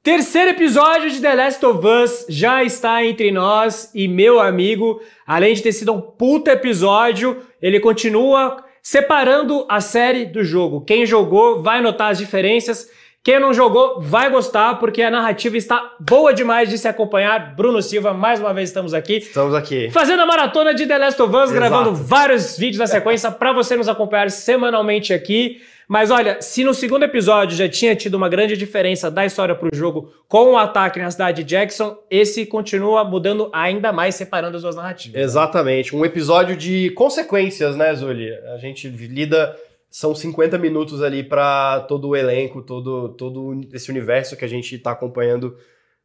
Terceiro episódio de The Last of Us já está entre nós e meu amigo, além de ter sido um puta episódio, ele continua separando a série do jogo. Quem jogou vai notar as diferenças, quem não jogou vai gostar, porque a narrativa está boa demais de se acompanhar. Bruno Silva, mais uma vez estamos aqui. Estamos aqui. Fazendo a maratona de The Last of Us, Exato. gravando vários vídeos na sequência para você nos acompanhar semanalmente aqui. Mas olha, se no segundo episódio já tinha tido uma grande diferença da história pro jogo com o ataque na cidade de Jackson, esse continua mudando ainda mais, separando as duas narrativas. Exatamente. Um episódio de consequências, né, Zuli? A gente lida... São 50 minutos ali para todo o elenco, todo esse universo que a gente está acompanhando,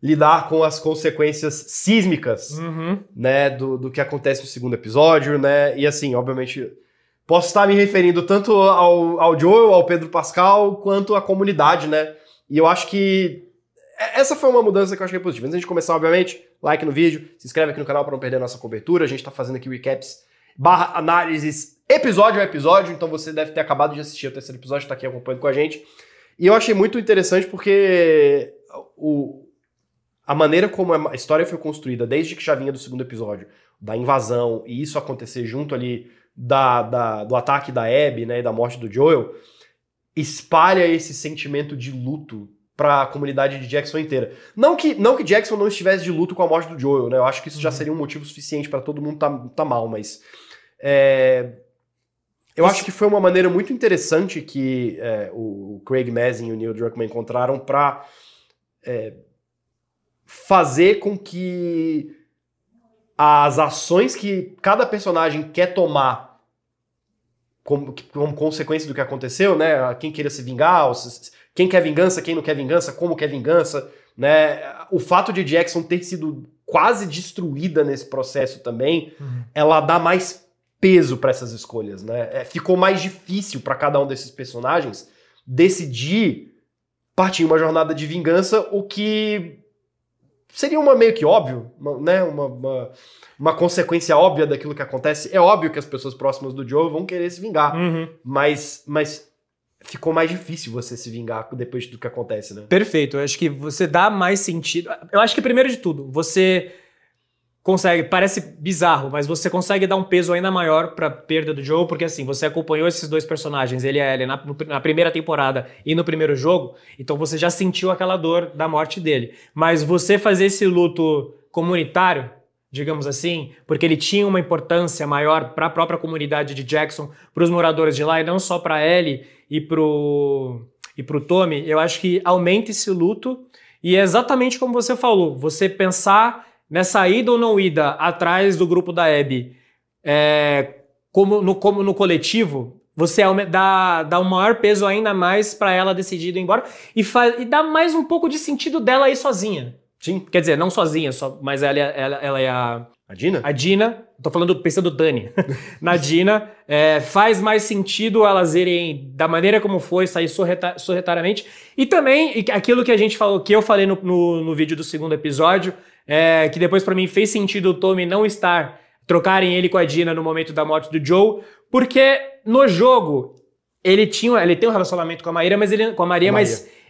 lidar com as consequências sísmicas, né, do que acontece no segundo episódio, né? E assim, obviamente... Posso estar me referindo tanto ao Joel, ao Pedro Pascal, quanto à comunidade, né? E eu acho que essa foi uma mudança que eu achei positiva. Antes de a gente começar, obviamente, like no vídeo, se inscreve aqui no canal para não perder a nossa cobertura. A gente tá fazendo aqui recaps / análises episódio a episódio, então você deve ter acabado de assistir o terceiro episódio, tá aqui acompanhando com a gente. E eu achei muito interessante porque a maneira como a história foi construída, desde que já vinha do segundo episódio, da invasão, e isso acontecer junto ali do ataque da Abby, né, e da morte do Joel, espalha esse sentimento de luto para a comunidade de Jackson inteira. Não que Jackson não estivesse de luto com a morte do Joel, né? Eu acho que isso já seria um motivo suficiente para todo mundo tá mal, mas eu acho que foi uma maneira muito interessante que o Craig Mazin e o Neil Druckmann encontraram para fazer com que as ações que cada personagem quer tomar como consequência do que aconteceu, né? Quem queria se vingar, quem quer vingança, quem não quer vingança, como quer vingança, né? O fato de Jackson ter sido quase destruída nesse processo também, ela dá mais peso para essas escolhas, né? Ficou mais difícil para cada um desses personagens decidir partir em uma jornada de vingança, o que seria meio que óbvio, né? Uma consequência óbvia daquilo que acontece. É óbvio que as pessoas próximas do Joe vão querer se vingar, mas ficou mais difícil você se vingar depois do que acontece, né? Perfeito, eu acho que você dá mais sentido. Eu acho que primeiro de tudo, você consegue, parece bizarro, mas você consegue dar um peso ainda maior pra perda do Joe, porque assim, você acompanhou esses dois personagens, ele e a Ellie, na primeira temporada e no primeiro jogo, então você já sentiu aquela dor da morte dele. Mas você fazer esse luto comunitário, digamos assim, porque ele tinha uma importância maior para a própria comunidade de Jackson, para os moradores de lá, e não só para Ellie e pro Tommy, eu acho que aumenta esse luto, e é exatamente como você falou, você pensar nessa ida ou não ida atrás do grupo da Abby, como no coletivo, você dá um maior peso ainda mais para ela decidir ir embora e dá mais um pouco de sentido dela ir sozinha. Sim. Quer dizer, não sozinha, mas ela é a Dina? A Dina, tô pensando Dani. Na Dina, faz mais sentido elas irem da maneira como foi, sair sorretariamente. E também, aquilo que a gente falou, que eu falei no vídeo do segundo episódio, que depois pra mim fez sentido o Tommy não trocarem ele com a Dina no momento da morte do Joe, porque no jogo ele tem um relacionamento com a Maria, mas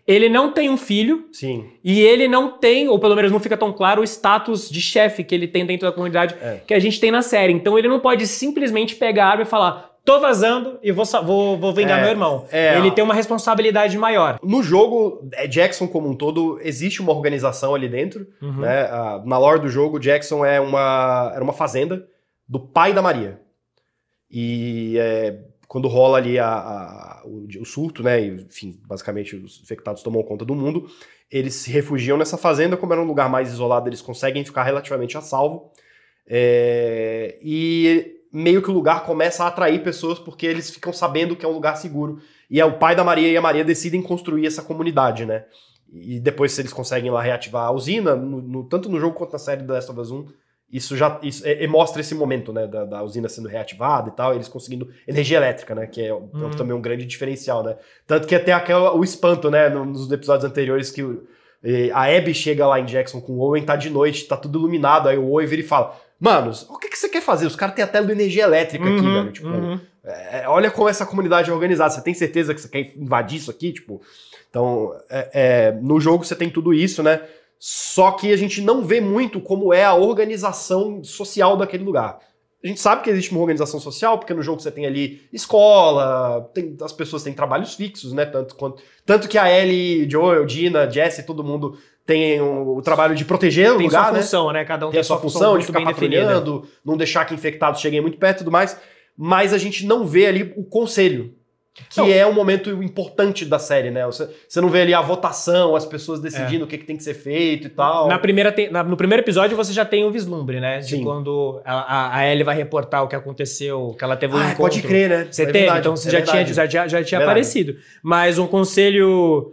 ele não tem um filho. Sim. E ele não tem, ou pelo menos não fica tão claro, o status de chefe que ele tem dentro da comunidade que a gente tem na série. Então ele não pode simplesmente pegar a arma e falar: tô vazando e vou vingar meu irmão. Ele tem uma responsabilidade maior. No jogo, Jackson como um todo, existe uma organização ali dentro. Né? Na lore do jogo, Jackson era uma fazenda do pai da Maria. E quando rola ali o surto, né? E, enfim, basicamente os infectados tomam conta do mundo, eles se refugiam nessa fazenda. Como era um lugar mais isolado, eles conseguem ficar relativamente a salvo. E meio que o lugar começa a atrair pessoas porque eles ficam sabendo que é um lugar seguro. E o pai da Maria e a Maria decidem construir essa comunidade, né? E depois, se eles conseguem lá reativar a usina, tanto no jogo quanto na série The Last of Us 1, isso mostra esse momento, né, da usina sendo reativada e tal, eles conseguindo energia elétrica, né, que é também um grande diferencial, né. Tanto que até o espanto, né, nos episódios anteriores, que a Abby chega lá em Jackson com o Owen, tá de noite, tá tudo iluminado, aí o Owen vira e fala: Mano, o que você quer fazer? Os caras têm até energia elétrica aqui, velho. Tipo, olha como essa comunidade é organizada. Você tem certeza que você quer invadir isso aqui? Tipo, então, no jogo você tem tudo isso, né? Só que a gente não vê muito como é a organização social daquele lugar. A gente sabe que existe uma organização social, porque no jogo você tem ali escola, as pessoas têm trabalhos fixos, né? Tanto que a Ellie, Joel, Dina, Jesse, todo mundo tem o trabalho de proteger o lugar, tem sua função, né? Cada um tem a sua função de ficar patrulhando, não deixar que infectados cheguem muito perto e tudo mais. Mas a gente não vê ali o conselho, que é um momento importante da série, né? Você não vê ali a votação, as pessoas decidindo o que tem que ser feito e tal. No primeiro episódio você já tem o vislumbre, né? De quando a Ellie vai reportar o que aconteceu, que ela teve um encontro. Pode crer, né? Você teve, verdade, então você já tinha aparecido. Mas um conselho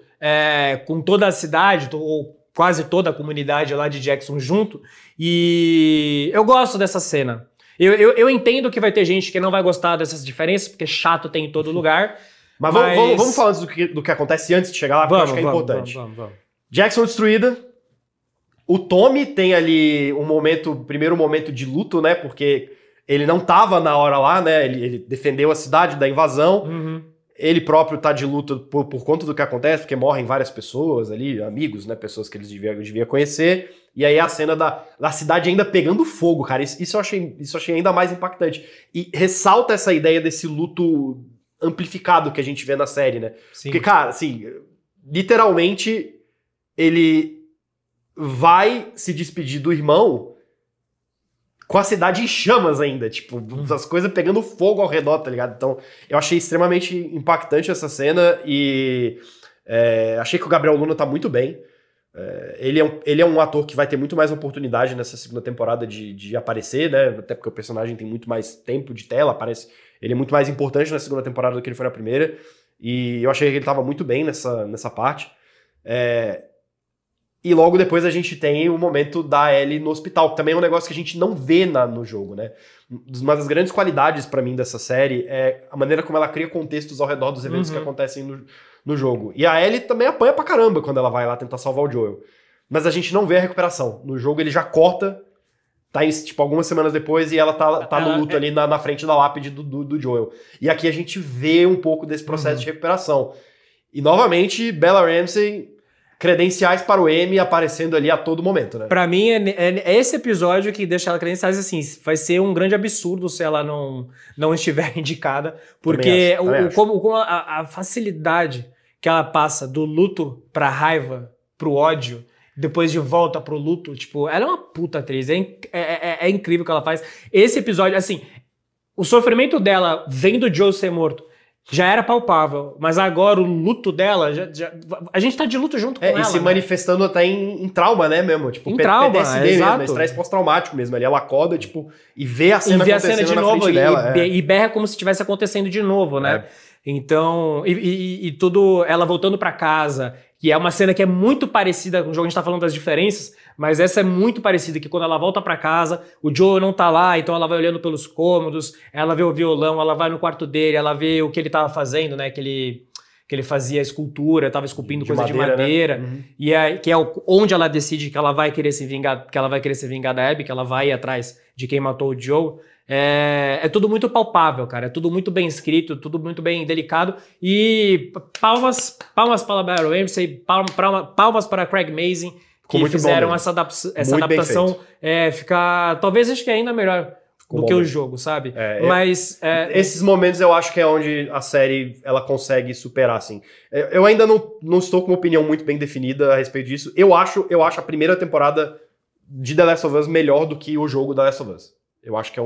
com toda a cidade, ou quase toda a comunidade lá de Jackson junto, e eu gosto dessa cena. Eu entendo que vai ter gente que não vai gostar dessas diferenças, porque chato tem em todo lugar. Mas vamos falar do que acontece antes de chegar lá, porque eu acho que é importante. Vamos. Jackson destruída. O Tommy tem ali primeiro momento de luto, né? Porque ele não tava na hora lá, né? Ele defendeu a cidade da invasão. Ele próprio tá de luto por conta do que acontece, porque morrem várias pessoas ali, amigos, né? Pessoas que eles deviam conhecer. E aí a cena da cidade ainda pegando fogo, cara. Isso eu achei ainda mais impactante. E ressalta essa ideia desse luto amplificado que a gente vê na série, né? Sim. Porque, cara, assim, literalmente ele vai se despedir do irmão com a cidade em chamas ainda, tipo, as coisas pegando fogo ao redor, tá ligado? Então, eu achei extremamente impactante essa cena e achei que o Gabriel Luna tá muito bem. Ele é um ator que vai ter muito mais oportunidade nessa segunda temporada de aparecer, né? Até porque o personagem tem muito mais tempo de tela, ele é muito mais importante na segunda temporada do que ele foi na primeira. E eu achei que ele tava muito bem nessa parte. E logo depois a gente tem o momento da Ellie no hospital, que também é um negócio que a gente não vê no jogo, né? Uma das grandes qualidades pra mim dessa série é a maneira como ela cria contextos ao redor dos eventos que acontecem no jogo. E a Ellie também apanha pra caramba quando ela vai lá tentar salvar o Joel. Mas a gente não vê a recuperação. No jogo ele já corta, tá tipo, algumas semanas depois, e ela tá no luto ali na frente da lápide do Joel. E aqui a gente vê um pouco desse processo de recuperação. E novamente, Bella Ramsey, credenciais para o Emmy aparecendo ali a todo momento, né? Pra mim, é esse episódio que deixa ela credenciais assim. Vai ser um grande absurdo se ela não estiver indicada, porque como a facilidade que ela passa do luto pra raiva, pro ódio, depois de volta pro luto, tipo, ela é uma puta atriz. É incrível o que ela faz. Esse episódio, assim, o sofrimento dela vendo o Joe ser morto já era palpável, mas agora o luto dela, a gente tá de luto junto com ela. E se manifestando até em trauma, né, mesmo? Tipo, em trauma, PTSD mesmo, estresse pós-traumático mesmo. Ali ela acorda, tipo, e vê a cena acontecendo de na novo, frente dela. E berra como se estivesse acontecendo de novo, né? Então, e tudo, ela voltando pra casa, que é uma cena que é muito parecida com o jogo, a gente tá falando das diferenças, mas essa é muito parecida, que quando ela volta pra casa, o Joe não tá lá, então ela vai olhando pelos cômodos, ela vê o violão, ela vai no quarto dele, ela vê o que ele tava fazendo, né, que ele fazia escultura, tava esculpindo coisa de madeira, né? E que é onde ela decide que ela vai querer se vingar, da Abby, que ela vai ir atrás de quem matou o Joe. É tudo muito palpável, cara. É tudo muito bem escrito, tudo muito bem delicado. E palmas para Bella Ramsey, palmas para Craig Mazin, que fizeram essa adaptação ficar, talvez acho que ainda melhor do que o jogo, sabe? Mas esses momentos eu acho que é onde a série ela consegue superar, assim. Eu ainda não estou com uma opinião muito bem definida a respeito disso. Eu acho a primeira temporada de The Last of Us melhor do que o jogo The Last of Us. Eu acho que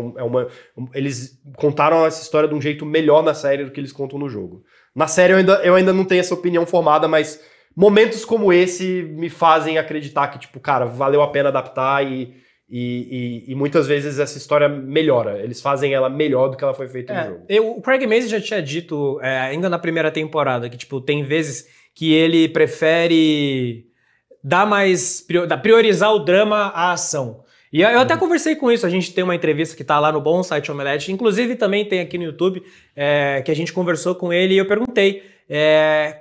eles contaram essa história de um jeito melhor na série do que eles contam no jogo. Na série eu ainda não tenho essa opinião formada, mas momentos como esse me fazem acreditar que, tipo, cara, valeu a pena adaptar e muitas vezes essa história melhora. Eles fazem ela melhor do que ela foi feita no jogo. O Craig Mazin já tinha dito, ainda na primeira temporada, que, tipo, tem vezes que ele prefere priorizar o drama à ação. E eu até conversei com isso, a gente tem uma entrevista que tá lá no Bom Site Omelete, inclusive também tem aqui no YouTube, que a gente conversou com ele e eu perguntei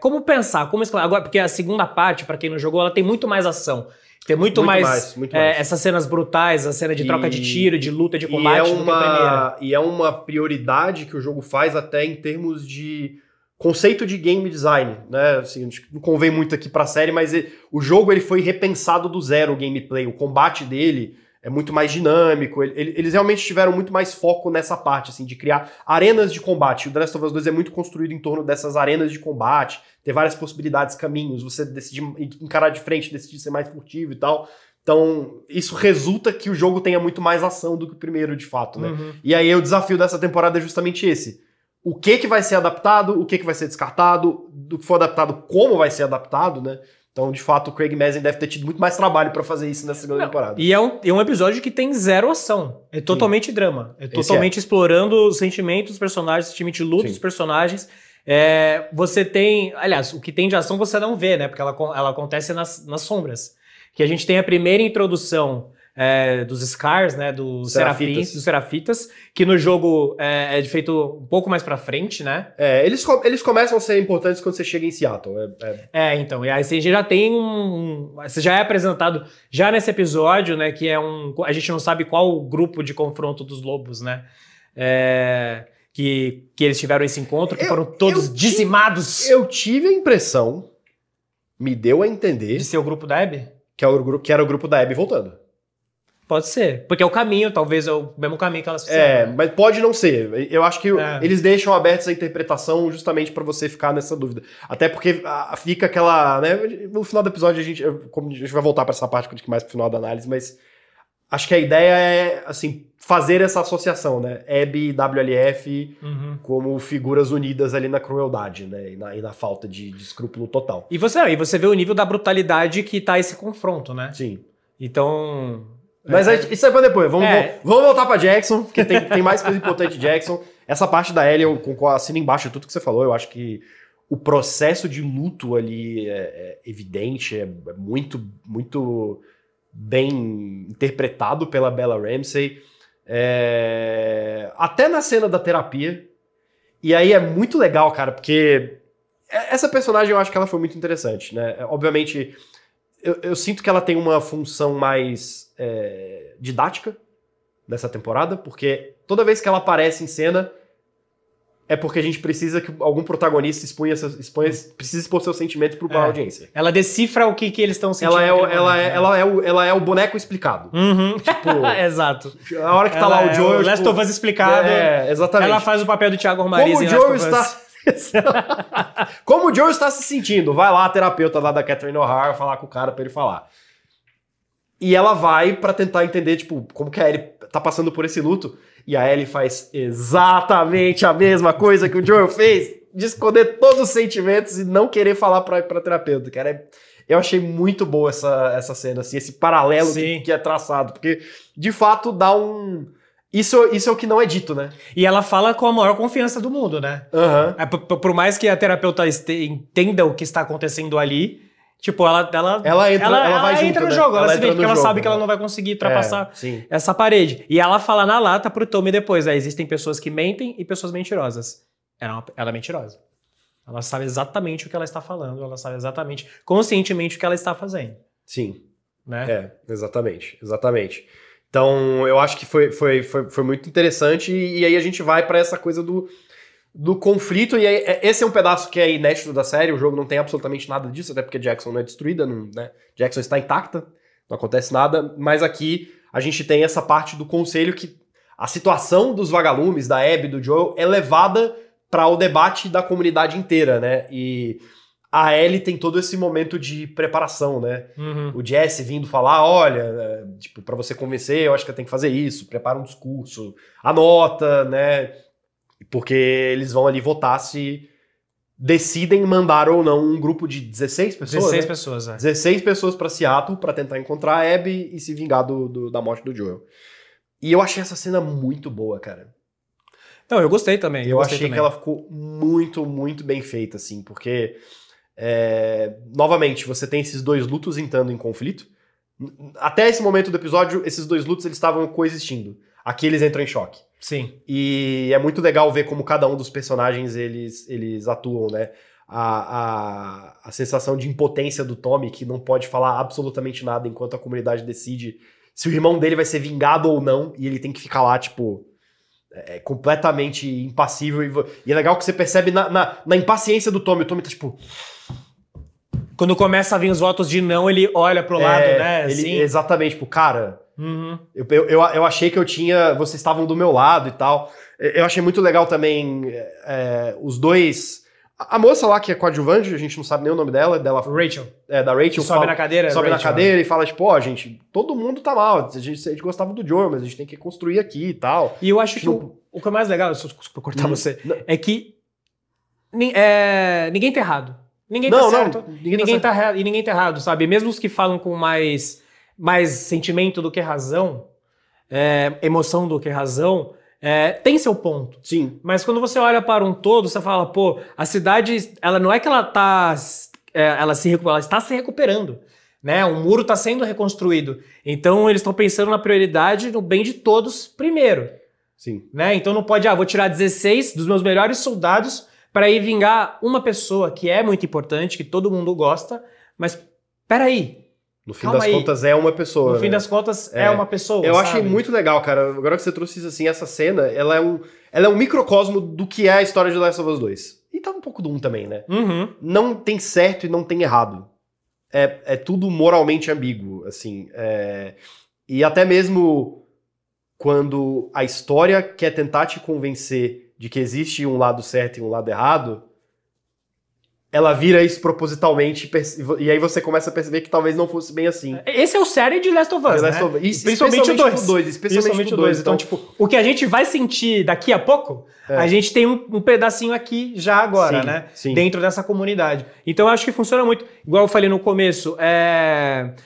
Como pensar, como escalar. Agora, porque a segunda parte, pra quem não jogou, ela tem muito mais ação. Tem muito mais. Essas cenas brutais, a cena de troca de tiro, de luta, de combate do que a primeira. E é uma prioridade que o jogo faz até em termos de conceito de game design, né? Assim, não convém muito aqui pra série, mas o jogo ele foi repensado do zero, o gameplay. O combate dele é muito mais dinâmico. Eles realmente tiveram muito mais foco nessa parte, assim, de criar arenas de combate. O The Last of Us 2 é muito construído em torno dessas arenas de combate, ter várias possibilidades, caminhos, você decidir encarar de frente, decidir ser mais furtivo e tal. Então, isso resulta que o jogo tenha muito mais ação do que o primeiro, de fato, né? Uhum. E aí o desafio dessa temporada é justamente esse. O que vai ser adaptado, o que vai ser descartado, do que for adaptado, como vai ser adaptado, né? Então, de fato, o Craig Mazin deve ter tido muito mais trabalho pra fazer isso nessa segunda temporada. E é um episódio que tem zero ação. É totalmente drama. É totalmente explorando os sentimentos dos personagens, o sentimento de luta dos personagens. Você tem... Aliás, o que tem de ação você não vê, né? Porque ela acontece nas sombras. Que a gente tem a primeira introdução dos Scars, né? Dos Serafitas, que no jogo é feito um pouco mais pra frente, né? Eles começam a ser importantes quando você chega em Seattle. Então, e aí você já tem você já é apresentado já nesse episódio, né? Que a gente não sabe qual o grupo de confronto dos lobos, né? Que eles tiveram esse encontro, que foram todos dizimados. Eu tive a impressão, me deu a entender... De ser o grupo da Abby? Que era o grupo da Abby voltando. Pode ser, porque é o caminho, talvez é o mesmo caminho que elas fizeram. Mas pode não ser. Eu acho que eles deixam aberta essa interpretação justamente pra você ficar nessa dúvida. Até porque fica aquela... Né, no final do episódio, a gente vai voltar pra essa parte mais pro final da análise, mas acho que a ideia é, assim, fazer essa associação, né? Abby e WLF como figuras unidas ali na crueldade, né? E na falta de escrúpulo total. E você vê o nível da brutalidade que tá esse confronto, né? Sim. Então... Mas isso é pra depois. Vamos voltar pra Jackson, porque tem mais coisa importante de Jackson. Essa parte da Ellie, eu assino embaixo de tudo que você falou. Eu acho que o processo de luto ali é evidente, é muito, muito bem interpretado pela Bella Ramsey. Até na cena da terapia. E aí é muito legal, cara, porque essa personagem eu acho que ela foi muito interessante, né? Obviamente, eu sinto que ela tem uma função mais didática nessa temporada, porque toda vez que ela aparece em cena é porque a gente precisa que algum protagonista precisa expor seus sentimentos para a audiência. Ela decifra o que eles estão sentindo. Ela é o boneco explicado. Tipo, exato. A hora que tá lá o Joel... O Last of Us explicado. Exatamente. Ela faz o papel do Thiago Armariz em Last of Us. Como o Joel está se sentindo? Vai lá, a terapeuta lá da Catherine O'Hara, falar com o cara pra ele falar. E ela vai pra tentar entender, tipo, como que a Ellie tá passando por esse luto. E a Ellie faz exatamente a mesma coisa que o Joel fez, de esconder todos os sentimentos e não querer falar pra terapeuta. Cara, eu achei muito boa essa cena, assim, esse paralelo que é traçado. Porque, de fato, dá um... Isso é o que não é dito, né? E ela fala com a maior confiança do mundo, né? Por mais que a terapeuta entenda o que está acontecendo ali, tipo, ela entra no jogo. Ela se vê porque ela sabe que ela não vai conseguir ultrapassar essa parede. E ela fala na lata pro Tommy depois, existem pessoas que mentem e pessoas mentirosas. Ela é mentirosa. Ela sabe exatamente o que ela está falando, ela sabe exatamente, conscientemente o que ela está fazendo. Sim. Né? Exatamente. Então, eu acho que foi muito interessante, e aí a gente vai pra essa coisa do conflito, e aí, esse é um pedaço que é inédito da série, o jogo não tem absolutamente nada disso, até porque Jackson não é destruída, né? Jackson está intacta, não acontece nada, mas aqui a gente tem essa parte do conselho que a situação dos vagalumes, da Abby, do Joel, é levada para o debate da comunidade inteira, né? E a Ellie tem todo esse momento de preparação, né? O Jesse vindo falar, olha, tipo, para você convencer, eu acho que eu tenho que fazer isso, prepara um discurso, anota, né? Porque eles vão ali votar se decidem mandar ou não um grupo de 16 pessoas. 16 né? pessoas, 16 pessoas pra Seattle pra tentar encontrar a Abby e se vingar da morte do Joel. E eu achei essa cena muito boa, cara. Não, eu gostei também. Eu achei que ela ficou muito, muito bem feita, assim, porque, novamente, você tem esses dois lutos entrando em conflito. Até esse momento do episódio, esses dois lutos eles estavam coexistindo. Aqui eles entram em choque. Sim. E é muito legal ver como cada um dos personagens eles atuam, né? a sensação de impotência do Tommy, que não pode falar absolutamente nada enquanto a comunidade decide se o irmão dele vai ser vingado ou não, e ele tem que ficar lá, tipo, completamente impassível. E é legal que você percebe na impaciência do Tommy. O Tommy tá, tipo... Quando começa a vir os votos de não, ele olha pro lado, né? Assim. Exatamente, tipo, cara... Eu achei que vocês estavam do meu lado e tal. Eu achei muito legal também os dois... A moça lá que é coadjuvante, a gente não sabe nem o nome dela. Rachel. Da Rachel. Sobe na cadeira. Sobe Rachel, na cadeira e fala, tipo, gente, todo mundo tá mal. A gente gostava do Joel, mas a gente tem que construir aqui e tal. E eu acho que o que é mais legal, desculpa cortar você, é que ninguém tá errado. Ninguém tá certo. Ninguém tá errado, e ninguém tá errado, sabe? Mesmo os que falam com mais sentimento do que razão, emoção do que razão, tem seu ponto. Sim. Mas quando você olha para um todo, você fala, pô, a cidade, ela não é que ela tá... ela está se recuperando. Né? O muro está sendo reconstruído. Então eles estão pensando na prioridade, no bem de todos primeiro. Sim. Né? Então não pode, vou tirar 16 dos meus melhores soldados para ir vingar uma pessoa que é muito importante, que todo mundo gosta, mas peraí. No fim das contas é uma pessoa. No fim das contas é uma pessoa. Eu achei muito legal, cara. Agora que você trouxe isso assim, essa cena, ela é um microcosmo do que é a história de Last of Us 2. E tá um pouco do 1 também, né? Uhum. Não tem certo e não tem errado. É tudo moralmente ambíguo, assim. E até mesmo quando a história quer tentar te convencer de que existe um lado certo e um lado errado, ela vira isso propositalmente, e aí você começa a perceber que talvez não fosse bem assim. Esse é o série de Last of Us, né? Principalmente o 2. Especialmente o 2. Então, tipo, o que a gente vai sentir daqui a pouco, a gente tem um pedacinho aqui já agora, sim, né? Sim. Dentro dessa comunidade. Então eu acho que funciona muito. Igual eu falei no começo,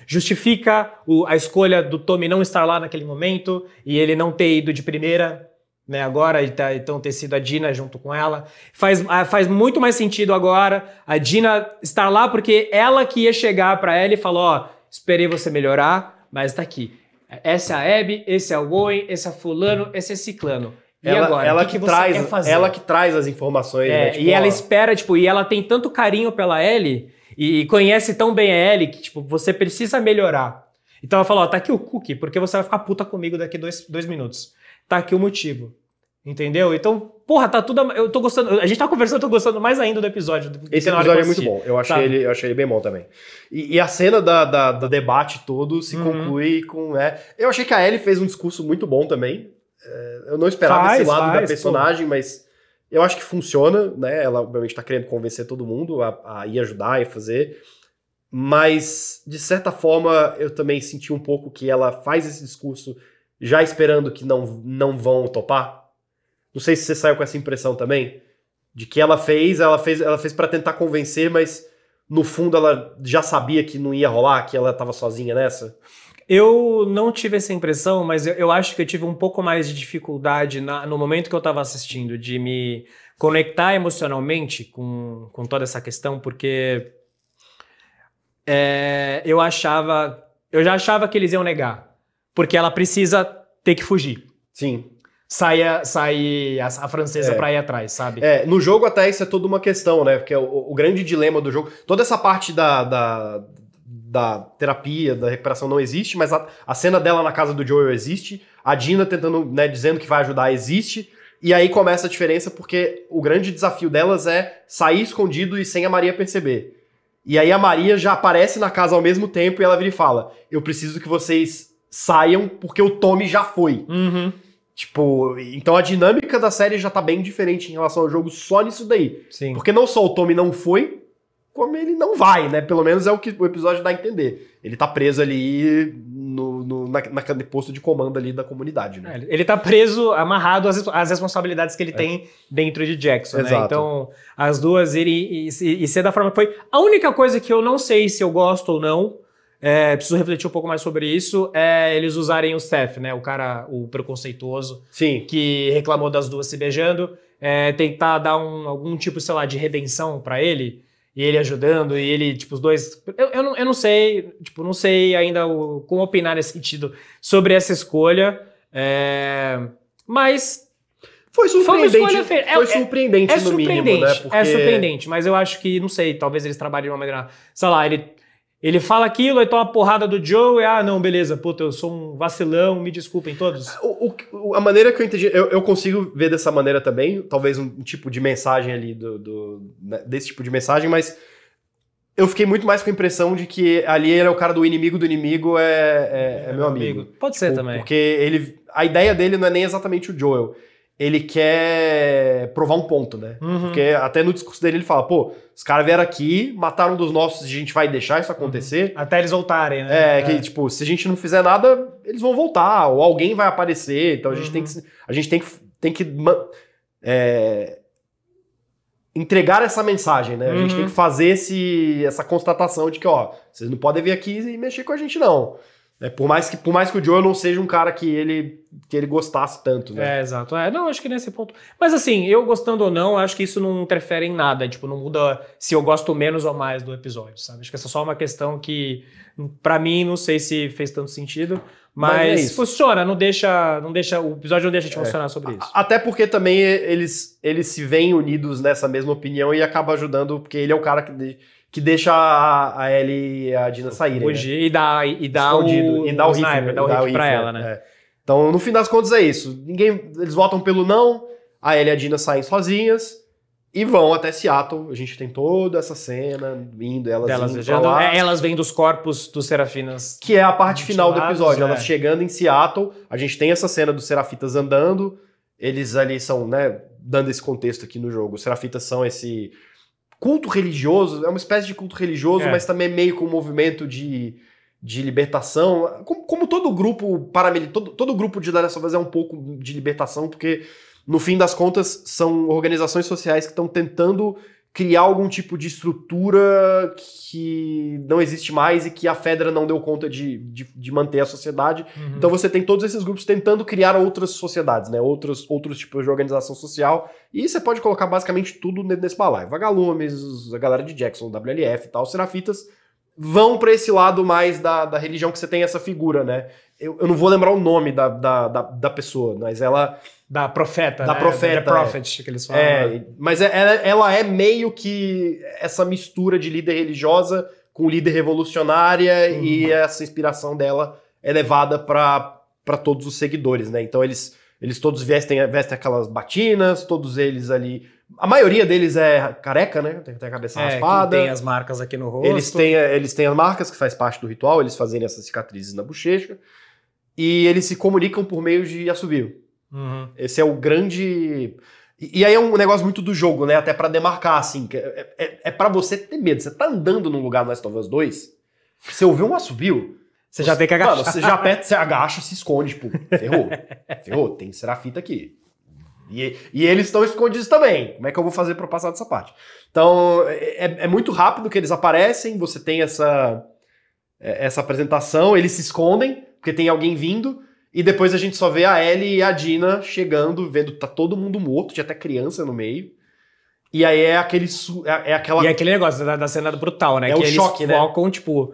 justifica a escolha do Tommy não estar lá naquele momento e ele não ter ido de primeira, né, agora, então ter sido a Dina junto com ela. Faz muito mais sentido agora a Dina estar lá, porque ela que ia chegar pra ela e falou, esperei você melhorar, mas tá aqui. Essa é a Abby, esse é o Owen, esse é fulano, esse é ciclano. E agora, o que você quer fazer? Ela que traz as informações. Né? Tipo, e ela espera, tipo, e ela tem tanto carinho pela Ellie, e conhece tão bem a Ellie, que, tipo, você precisa melhorar. Então ela falou, tá aqui o cookie, porque você vai ficar puta comigo daqui 2 minutos. Tá aqui o motivo. Entendeu? Então, porra, tá tudo... Eu tô gostando... A gente tá conversando, eu tô gostando mais ainda do episódio. Esse episódio é muito bom. Eu achei ele bem bom também. E a cena do debate todo se conclui com... Eu achei que a Ellie fez um discurso muito bom também. Eu não esperava esse lado da personagem, mas eu acho que funciona, né? Ela, obviamente, tá querendo convencer todo mundo a ir ajudar e fazer. Mas, de certa forma, eu também senti um pouco que ela faz esse discurso já esperando que não vão topar. Não sei se você saiu com essa impressão também, de que ela fez para tentar convencer, mas no fundo ela já sabia que não ia rolar, que ela estava sozinha nessa. Eu não tive essa impressão, mas eu acho que eu tive um pouco mais de dificuldade no momento que eu estava assistindo, de me conectar emocionalmente com toda essa questão, porque eu já achava que eles iam negar, porque ela precisa ter que fugir. Sim. Sair a francesa pra ir atrás, sabe? No jogo até isso é toda uma questão, né? Porque o grande dilema do jogo... Toda essa parte da terapia, da recuperação não existe, mas a cena dela na casa do Joel existe. A Dina tentando, né, dizendo que vai ajudar existe. E aí começa a diferença porque o grande desafio delas é sair escondido e sem a Maria perceber. E aí a Maria já aparece na casa ao mesmo tempo e ela vira e fala, eu preciso que vocês saiam porque o Tommy já foi. Uhum. Tipo, então a dinâmica da série já tá bem diferente em relação ao jogo só nisso daí. Sim. Porque não só o Tommy não foi, como ele não vai, né? Pelo menos é o que o episódio dá a entender. Ele tá preso ali naquele posto de comando ali da comunidade, né? Ele tá preso, amarrado às responsabilidades que ele tem dentro de Jackson, Exato. né? Então, as duas irem e ser da forma que foi. A única coisa que eu não sei se eu gosto ou não, preciso refletir um pouco mais sobre isso, é eles usarem o Seth, né? O cara, o preconceituoso, Sim. que reclamou das duas se beijando, tentar dar algum tipo, sei lá, de redenção pra ele, e ele ajudando, e ele, tipo, os dois... Eu não sei, tipo, não sei ainda como opinar nesse sentido sobre essa escolha, mas... Foi surpreendente, foi surpreendente no mínimo, né? Porque... É surpreendente, mas eu acho que, não sei, talvez eles trabalhem de uma maneira... Sei lá, ele fala aquilo, aí toma uma porrada do Joe e, não, beleza, puta, eu sou um vacilão, me desculpem todos. A maneira que eu entendi, eu consigo ver dessa maneira também, talvez um tipo de mensagem ali, desse tipo de mensagem, mas eu fiquei muito mais com a impressão de que ali ele é o cara do inimigo é meu amigo. Pode ser também. Porque a ideia dele não é nem exatamente o Joel. Ele quer provar um ponto, né? Porque até no discurso dele ele fala, pô, os caras vieram aqui, mataram um dos nossos, a gente vai deixar isso acontecer. Até eles voltarem, né? Que tipo, se a gente não fizer nada, eles vão voltar, ou alguém vai aparecer, então a gente tem que entregar essa mensagem, né? A gente tem que fazer essa constatação de que, ó, vocês não podem vir aqui e mexer com a gente, não. Por mais que o Joel não seja um cara que ele gostasse tanto, né? Exato. Não, acho que nesse ponto... Mas assim, eu gostando ou não, acho que isso não interfere em nada. Tipo, não muda se eu gosto menos ou mais do episódio, sabe? Acho que essa é só uma questão que, pra mim, não sei se fez tanto sentido. Mas funciona, não deixa... O episódio não deixa de funcionar sobre isso. Até porque também eles se veem unidos nessa mesma opinião e acaba ajudando, porque ele é o cara que deixa a Ellie e a Dina saírem. Fugir, né? e dá o sniper, dá o rifle pra ela, né? Então, no fim das contas, é isso. Eles votam pelo não, a Ellie e a Dina saem sozinhas e vão até Seattle. A gente tem toda essa cena elas indo pra lá. Elas vêm dos corpos dos Serafinas. Que é a parte final do episódio. Elas chegando em Seattle, a gente tem essa cena dos Serafitas andando. Eles ali são, né, dando esse contexto aqui no jogo. Os Serafitas são esse culto religioso, é uma espécie de culto religioso, mas também meio com um movimento de libertação. Como todo grupo paramilitar, todo grupo de The Last of Us é um pouco de libertação, porque no fim das contas são organizações sociais que estão tentando criar algum tipo de estrutura que não existe mais e que a Fedra não deu conta de manter a sociedade. Então você tem todos esses grupos tentando criar outras sociedades, né? Outros tipos de organização social. E você pode colocar basicamente tudo nesse balaio. Vagalumes, a galera de Jackson, WLF e tal, os Serafitas vão para esse lado mais da religião, que você tem essa figura, né? Eu não vou lembrar o nome da pessoa, mas ela... Da profeta, da né? profeta. The Prophet, que eles falam. Mas ela é meio que essa mistura de líder religiosa com líder revolucionária, e essa inspiração dela é levada para todos os seguidores, né? Então eles todos vestem aquelas batinas, todos eles ali... A maioria deles é careca, né? Tem a cabeça raspada. Tem as marcas aqui no rosto. Eles têm as marcas, que faz parte do ritual, eles fazem essas cicatrizes na bochecha. E eles se comunicam por meio de assovio. Esse é o grande... E aí é um negócio muito do jogo, né? Até pra demarcar, assim. É pra você ter medo. Você tá andando num lugar no Last of Us 2, você ouviu um assobio, você já tem que agachar. Mano, você já aperta, você agacha, se esconde, tipo, ferrou, tem serafita aqui. E eles estão escondidos também. Como é que eu vou fazer pra passar dessa parte? Então, é muito rápido que eles aparecem, você tem essa apresentação, eles se escondem, porque tem alguém vindo, e depois a gente só vê a Ellie e a Dina chegando, vendo que tá todo mundo morto, tinha até criança no meio. E aí é aquela... E é aquele negócio da cena brutal, né? É que o eles choque, focam, né? Tipo...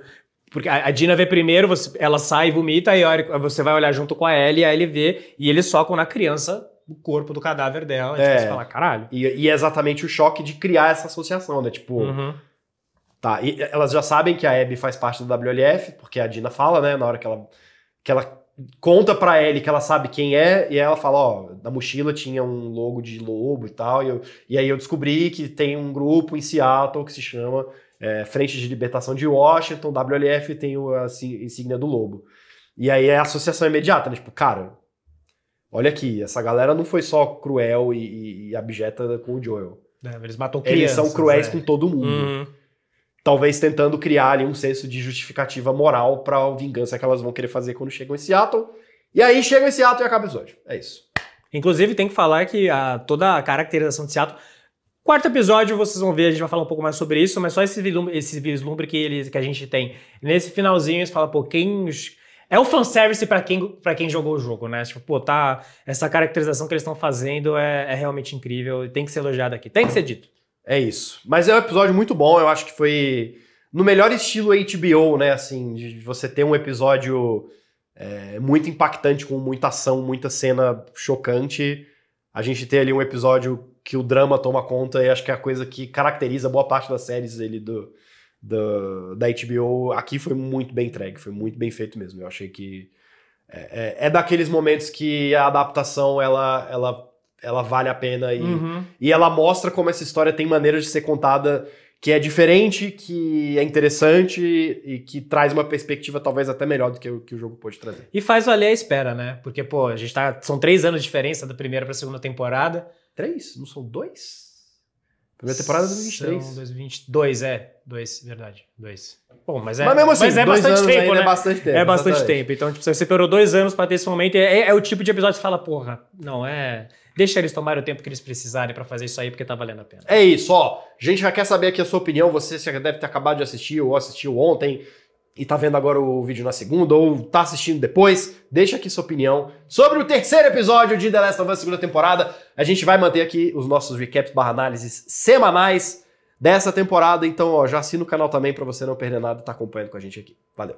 Porque a Dina vê primeiro, ela sai e vomita, aí você vai olhar junto com a Ellie, e a Ellie vê, e eles socam na criança o corpo do cadáver dela. E você fala, caralho. E é exatamente o choque de criar essa associação, né? Tipo... Tá, e elas já sabem que a Abby faz parte do WLF, porque a Dina fala, né? Na hora que ela conta pra Ellie que ela sabe quem é, e ela fala, ó, na mochila tinha um logo de lobo e tal, e aí eu descobri que tem um grupo em Seattle que se chama Frente de Libertação de Washington, WLF, tem a insígnia do lobo. E aí é a associação imediata, né? Tipo, cara, olha aqui, essa galera não foi só cruel e abjeta com o Joel. Eles matam crianças. Eles são cruéis com todo mundo. Talvez tentando criar ali um senso de justificativa moral pra vingança que elas vão querer fazer quando chegam em Seattle. E aí chegam em Seattle e acaba o episódio. É isso. Inclusive, tem que falar que toda a caracterização de Seattle... Quarto episódio, vocês vão ver, a gente vai falar um pouco mais sobre isso, mas só esse vislumbre que a gente tem. Nesse finalzinho, eles falam, pô, é o fanservice pra quem jogou o jogo, né? Tipo, pô, essa caracterização que eles estão fazendo é realmente incrível e tem que ser elogiado aqui. Tem que ser dito. É isso. Mas é um episódio muito bom, eu acho que foi no melhor estilo HBO, né? Assim, de você ter um episódio muito impactante, com muita ação, muita cena chocante. a gente ter ali um episódio que o drama toma conta, e acho que é a coisa que caracteriza boa parte das séries dele da HBO. Aqui foi muito bem entregue, foi muito bem feito mesmo. Eu achei que é daqueles momentos que a adaptação ela vale a pena e ela mostra como essa história tem maneira de ser contada que é diferente, que é interessante e que traz uma perspectiva talvez até melhor do que o jogo pode trazer. E faz valer a espera, né? Porque, pô, a gente são 3 anos de diferença da primeira pra segunda temporada. 3? Não são 2? Primeira temporada é 2023. São 2022, 2, verdade, 2. Bom, mas mesmo assim, mas é bastante tempo, né? É bastante tempo. É bastante tempo. Então, tipo, você esperou 2 anos pra ter esse momento. É o tipo de episódio que você fala, porra, não, deixa eles tomarem o tempo que eles precisarem pra fazer isso aí, porque tá valendo a pena. É isso, ó. A gente já quer saber aqui a sua opinião. Você já deve ter acabado de assistir ou assistiu ontem e tá vendo agora o vídeo na segunda ou tá assistindo depois. Deixa aqui sua opinião sobre o 3º episódio de The Last of Us segunda temporada. A gente vai manter aqui os nossos recaps / análises semanais dessa temporada. Então, ó, já assina o canal também pra você não perder nada e tá acompanhando com a gente aqui. Valeu!